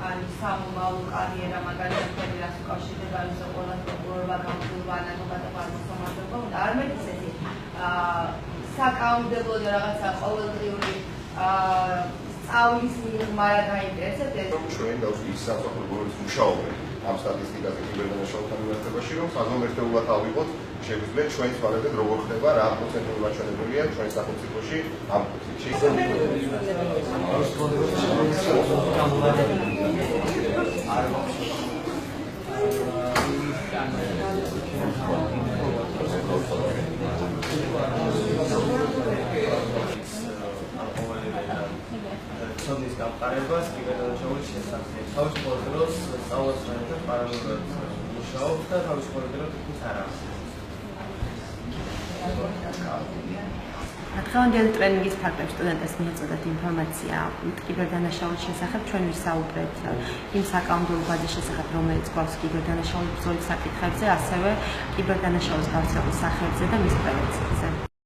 არის სამომავლო კარიერა, მაგალითად ფედერას უკავშირდება ის ყველა პროკურორობა, გამგებლობა, ანალოგა და პარტიზანობა, უნდა არ მეც ესეთი საკანონმდებლო და რაღაცა ყოველდღიური სწავლის მიღმა რა გაინტერესებს. ჩვენ დავსვით საფრთხეების მუშაობენ ამ სტატისტიკაზე კიბერდანაშაულთან მიმართებაში, რომ საზღვაო ერთეულად ავიღოთ, შეგვიძლია ჩვენს ვარებად როგორ ხდება, რა პროცენტული მაჩვენებელია ჩვენ სახელმწიფოში ამ კუთხეში. ცოდნის გამყარებას კიბერდანაშაულის შესახებ. თავისუფალ დროს სწავლასთან პარალელურად მუშაობს და თავისუფალ დროს თვითონ არ არის. დღევანდელი ტრენინგის ფარგლებში სტუდენტებს მიეწოდათ ინფორმაცია კიბერდანაშაულის შესახებ, ჩვენ ვისაუბრეთ იმ საკანონმდებლო ბაზის შესახებ, რომელიც გვაქვს კიბერდანაშაულის ბრძოლის საკითხებზე, ასევე კიბერდანაშაულის გავრცელებულ სახეებზე და მის პრევენციაზე.